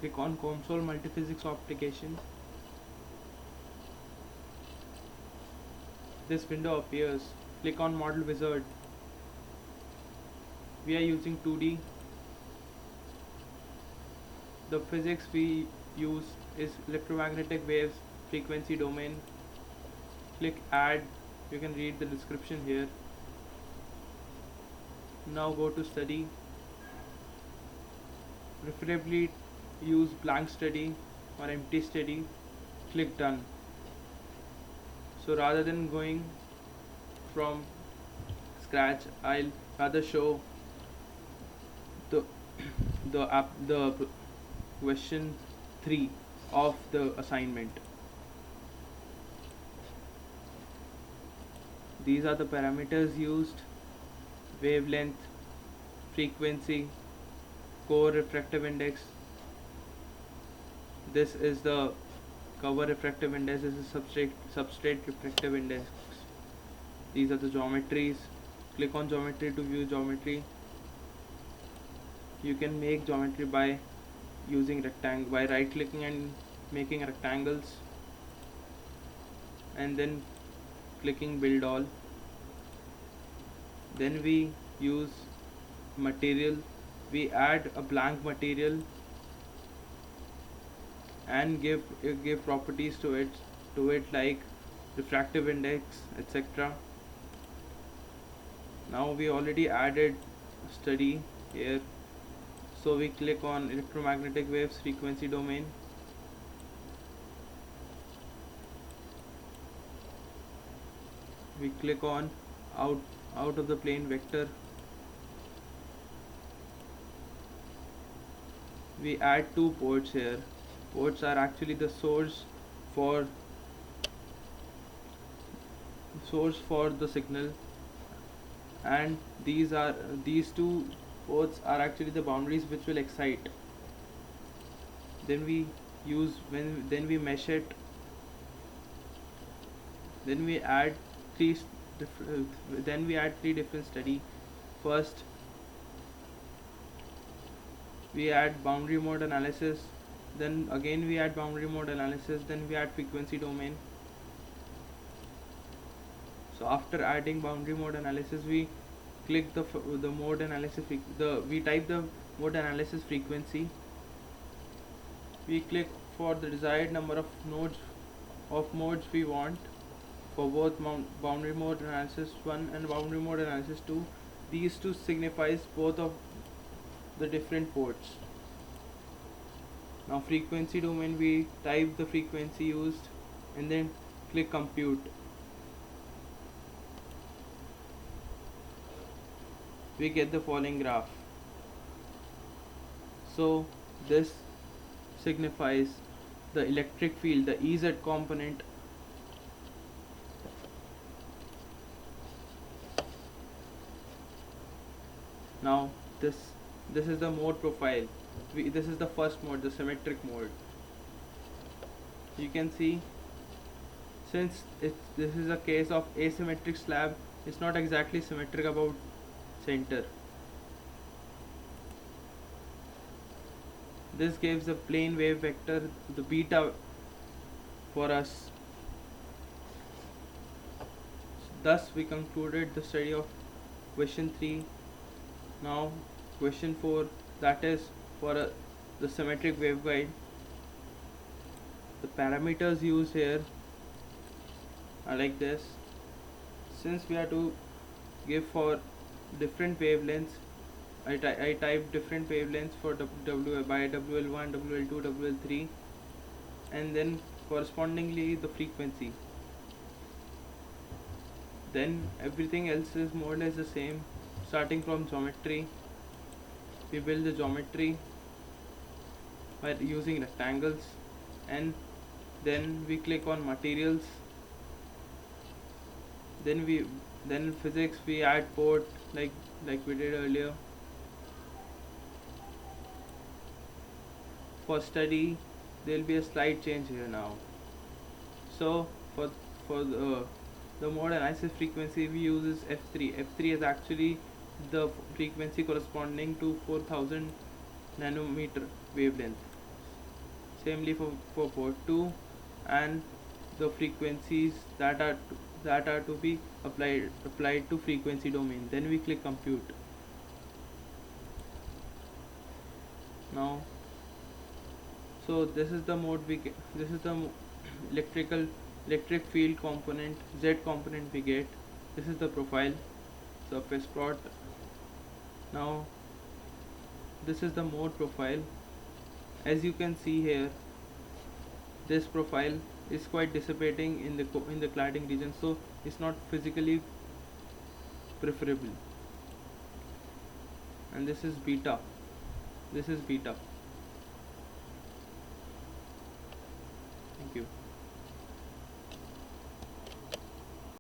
Click on console multiphysics application. This window appears. Click on model wizard. We are using 2D. The physics we use is electromagnetic waves frequency domain. Click add. You can read the description here. Now go to study. Preferably use blank study or empty study. Click done. So rather than going from scratch, I'll rather show the the question 3 of the assignment. These are the parameters used: wavelength, frequency, core refractive index. This is the cover refractive index. This is substrate refractive index. These are the geometries. Click on geometry to view geometry. You can make geometry by using rectangle, by right clicking and making rectangles, and then clicking build all. Then we use material. We add a blank material and give properties to it like refractive index, etc. Now we already added study here, so we click on electromagnetic waves frequency domain. We click on out of the plane vector. We add two ports here. Ports are actually the source for the signal, and these two ports are actually the boundaries which will excite. Then we mesh it. Then we add three different study. First, we add boundary mode analysis. Then again we add boundary mode analysis. Then we add frequency domain. So after adding boundary mode analysis, we click the mode analysis. We type the mode analysis frequency. We click for the desired number of modes we want for both boundary mode analysis 1 and boundary mode analysis 2. These two signifies both of the different ports. Now frequency domain, we type the frequency used and then click compute. We get the following graph. So this signifies the electric field, the EZ component. Now this is the mode profile. This is the first mode, the symmetric mode. You can see, since this is a case of asymmetric slab, it's not exactly symmetric about center. This gives a plane wave vector, the beta, for us. Thus we concluded the study of question 3. Now question 4, that is for the symmetric waveguide. The parameters used here are like this. Since we have to give for different wavelengths, I type different wavelengths for by WL1, WL2, WL3, and then correspondingly the frequency. Then everything else is more or less the same. Starting from geometry, we build the geometry by using rectangles, and then we click on materials. Then physics, we add port like we did earlier. For study, there will be a slight change here now. So for the mode analysis frequency we use is F3. F3 is actually the frequency corresponding to 4000 nanometer wavelength. Samely for port 2, and the frequencies that are to be applied to frequency domain. Then we click compute. Now, so this is the mode this is the electric field component, Z component we get. This is the profile, surface plot. Now this is the mode profile. As you can see here, this profile is quite dissipating in the cladding region, so it's not physically preferable. And this is beta. Thank you.